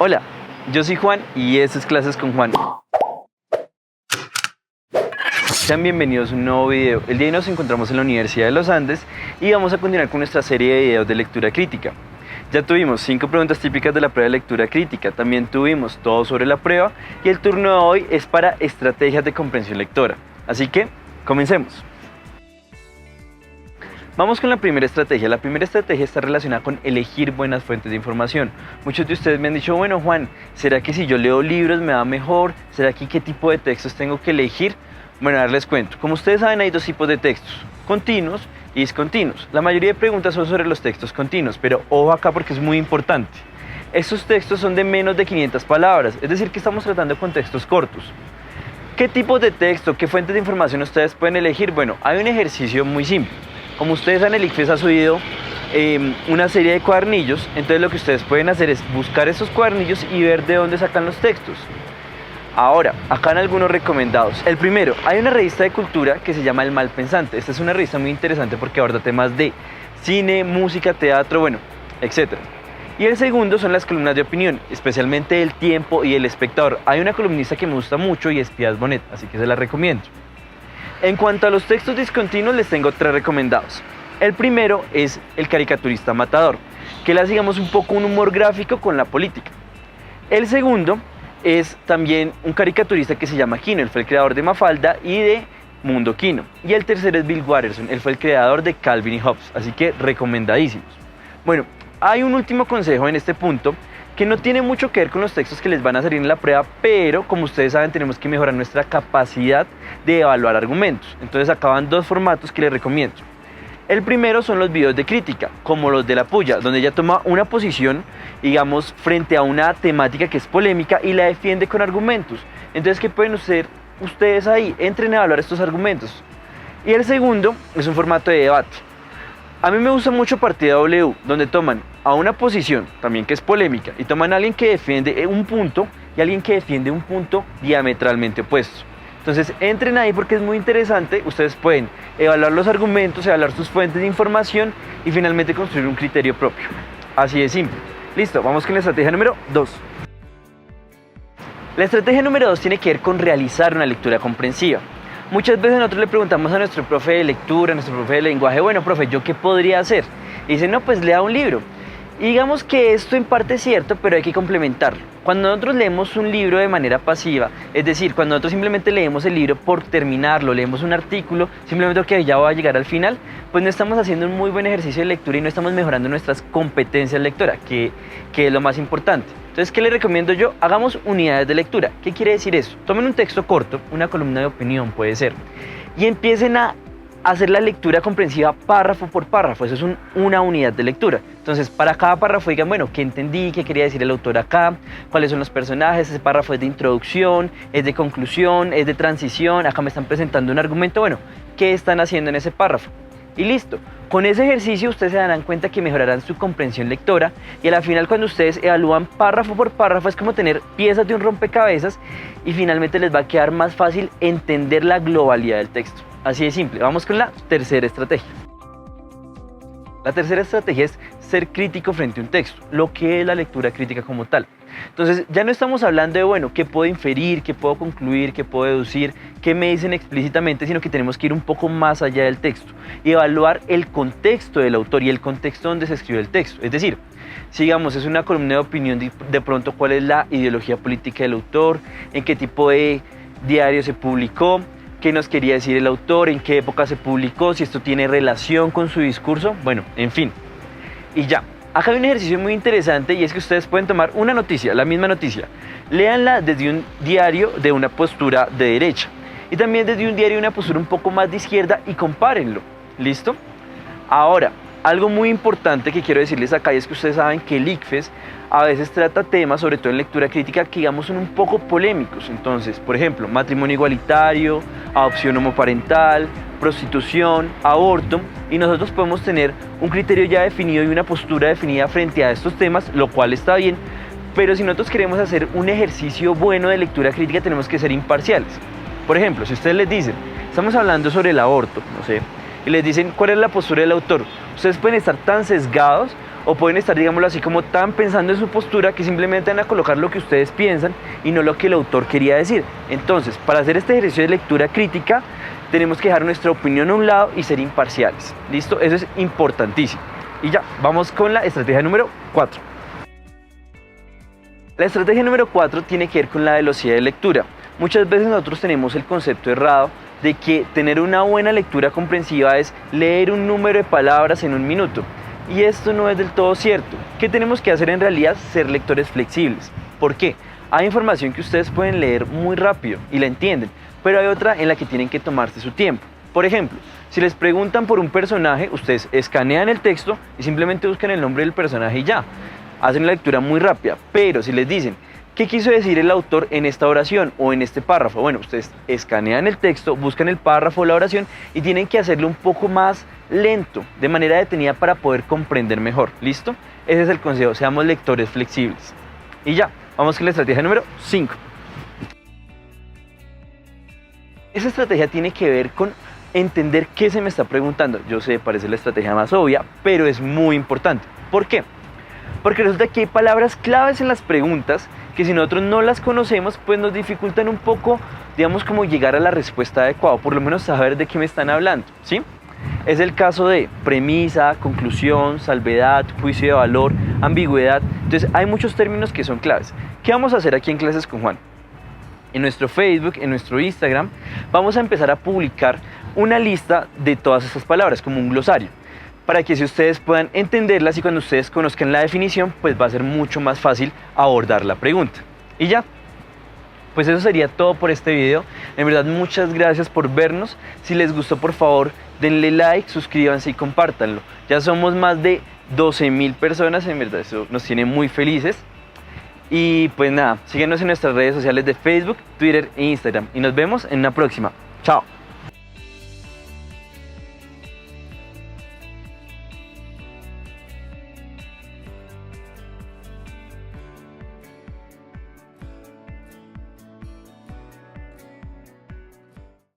Hola, yo soy Juan y esto es Clases con Juan. Sean bienvenidos a un nuevo video. El día de hoy nos encontramos en la Universidad de los Andes y vamos a continuar con nuestra serie de videos de lectura crítica. Ya tuvimos 5 preguntas típicas de la prueba de lectura crítica, también tuvimos todo sobre la prueba y el turno de hoy es para estrategias de comprensión lectora. Así que, comencemos. Vamos con la primera estrategia. La primera estrategia está relacionada con elegir buenas fuentes de información. Muchos de ustedes me han dicho, bueno Juan, ¿será que si yo leo libros me va mejor? ¿Será que qué tipo de textos tengo que elegir? Bueno, a ver, les cuento. Como ustedes saben, hay dos tipos de textos, continuos y discontinuos. La mayoría de preguntas son sobre los textos continuos, pero ojo acá porque es muy importante. Estos textos son de menos de 500 palabras, es decir, que estamos tratando con textos cortos. ¿Qué tipos de texto, qué fuentes de información ustedes pueden elegir? Bueno, hay un ejercicio muy simple. Como ustedes saben, el ICFES ha subido una serie de cuadernillos, entonces lo que ustedes pueden hacer es buscar esos cuadernillos y ver de dónde sacan los textos. Ahora, acá han algunos recomendados. El primero, hay una revista de cultura que se llama El Malpensante. Esta es una revista muy interesante porque aborda temas de cine, música, teatro, bueno, etc. Y el segundo son las columnas de opinión, especialmente El Tiempo y El Espectador. Hay una columnista que me gusta mucho y es Piaz Bonet, así que se la recomiendo. En cuanto a los textos discontinuos, les tengo 3 recomendados. El primero es El Caricaturista Matador, que le hace, digamos, un poco un humor gráfico con la política. El segundo es también un caricaturista que se llama Quino, él fue el creador de Mafalda y de Mundo Quino. Y el tercero es Bill Watterson, él fue el creador de Calvin y Hobbes, así que recomendadísimos. Bueno, hay un último consejo en este punto que no tiene mucho que ver con los textos que les van a salir en la prueba, pero como ustedes saben tenemos que mejorar nuestra capacidad de evaluar argumentos. Entonces acaban 2 formatos que les recomiendo. El primero son los videos de crítica, como los de La Puya, donde ella toma una posición, digamos, frente a una temática que es polémica y la defiende con argumentos. Entonces, ¿qué pueden hacer ustedes ahí? Entren a evaluar estos argumentos. Y el segundo es un formato de debate. A mí me gusta mucho Partida W, donde toman a una posición también que es polémica y toman a alguien que defiende un punto y a alguien que defiende un punto diametralmente opuesto. Entonces entren ahí porque es muy interesante, ustedes pueden evaluar los argumentos, evaluar sus fuentes de información y finalmente construir un criterio propio. Así de simple. Listo, vamos con la estrategia número 2. La estrategia número 2 tiene que ver con realizar una lectura comprensiva. Muchas veces nosotros le preguntamos a nuestro profe de lectura, a nuestro profe de lenguaje, bueno profe, ¿yo qué podría hacer? Y dice, no, pues lea un libro. Y digamos que esto en parte es cierto, pero hay que complementarlo. Cuando nosotros leemos un libro de manera pasiva, es decir, cuando nosotros simplemente leemos el libro por terminarlo, leemos un artículo, simplemente porque ya va a llegar al final, pues no estamos haciendo un muy buen ejercicio de lectura y no estamos mejorando nuestras competencias lectoras, que es lo más importante. Entonces, ¿qué les recomiendo yo? Hagamos unidades de lectura. ¿Qué quiere decir eso? Tomen un texto corto, una columna de opinión puede ser, y empiecen a hacer la lectura comprensiva párrafo por párrafo. Eso es una unidad de lectura. Entonces, para cada párrafo digan, bueno, ¿qué entendí? ¿Qué quería decir el autor acá? ¿Cuáles son los personajes? Ese párrafo es de introducción, es de conclusión, es de transición. Acá me están presentando un argumento. Bueno, ¿qué están haciendo en ese párrafo? Y listo. Con ese ejercicio ustedes se darán cuenta que mejorarán su comprensión lectora y a la final cuando ustedes evalúan párrafo por párrafo es como tener piezas de un rompecabezas y finalmente les va a quedar más fácil entender la globalidad del texto. Así de simple. Vamos con la tercera estrategia. La tercera estrategia es ser crítico frente a un texto, lo que es la lectura crítica como tal. Entonces ya no estamos hablando de, bueno, qué puedo inferir, qué puedo concluir, qué puedo deducir, qué me dicen explícitamente, sino que tenemos que ir un poco más allá del texto y evaluar el contexto del autor y el contexto donde se escribe el texto. Es decir, si digamos es una columna de opinión, de pronto cuál es la ideología política del autor, en qué tipo de diario se publicó, qué nos quería decir el autor, en qué época se publicó, si esto tiene relación con su discurso, bueno, en fin. Y ya, acá hay un ejercicio muy interesante y es que ustedes pueden tomar una noticia, la misma noticia, léanla desde un diario de una postura de derecha y también desde un diario de una postura un poco más de izquierda y compárenlo, ¿listo? Ahora, algo muy importante que quiero decirles acá y es que ustedes saben que el ICFES a veces trata temas, sobre todo en lectura crítica, que digamos son un poco polémicos. Entonces, por ejemplo, matrimonio igualitario, adopción homoparental, prostitución, aborto, y nosotros podemos tener un criterio ya definido y una postura definida frente a estos temas, lo cual está bien, pero si nosotros queremos hacer un ejercicio bueno de lectura crítica tenemos que ser imparciales. Por ejemplo, si ustedes les dicen, estamos hablando sobre el aborto, no sé, y les dicen cuál es la postura del autor, ustedes pueden estar tan sesgados o pueden estar, digámoslo así, como tan pensando en su postura que simplemente van a colocar lo que ustedes piensan y no lo que el autor quería decir. Entonces, para hacer este ejercicio de lectura crítica, tenemos que dejar nuestra opinión a un lado y ser imparciales. ¿Listo? Eso es importantísimo. Y ya, vamos con la estrategia número 4. La estrategia número 4 tiene que ver con la velocidad de lectura. Muchas veces nosotros tenemos el concepto errado de que tener una buena lectura comprensiva es leer un número de palabras en un minuto. Y esto no es del todo cierto. ¿Qué tenemos que hacer en realidad? Ser lectores flexibles. ¿Por qué? Hay información que ustedes pueden leer muy rápido y la entienden, pero hay otra en la que tienen que tomarse su tiempo. Por ejemplo, si les preguntan por un personaje, ustedes escanean el texto y simplemente buscan el nombre del personaje y ya. Hacen la lectura muy rápida, pero si les dicen ¿qué quiso decir el autor en esta oración o en este párrafo? Bueno, ustedes escanean el texto, buscan el párrafo o la oración y tienen que hacerlo un poco más lento, de manera detenida para poder comprender mejor. ¿Listo? Ese es el consejo, seamos lectores flexibles. Y ya, vamos con la estrategia número 5. Esa estrategia tiene que ver con entender qué se me está preguntando. Yo sé, parece la estrategia más obvia, pero es muy importante. ¿Por qué? Porque resulta que hay palabras claves en las preguntas que si nosotros no las conocemos, pues nos dificultan un poco, digamos, como llegar a la respuesta adecuada, por lo menos saber de qué me están hablando, ¿sí? Es el caso de premisa, conclusión, salvedad, juicio de valor, ambigüedad. Entonces hay muchos términos que son claves. ¿Qué vamos a hacer aquí en Clases con Juan? En nuestro Facebook, en nuestro Instagram, vamos a empezar a publicar una lista de todas estas palabras, como un glosario, para que si ustedes puedan entenderlas y cuando ustedes conozcan la definición, pues va a ser mucho más fácil abordar la pregunta. Y ya, pues eso sería todo por este video. En verdad, muchas gracias por vernos. Si les gustó, por favor, denle like, suscríbanse y compártanlo. Ya somos más de 12.000 personas, en verdad eso nos tiene muy felices. Y pues nada, síguenos en nuestras redes sociales de Facebook, Twitter e Instagram. Y nos vemos en una próxima. Chao.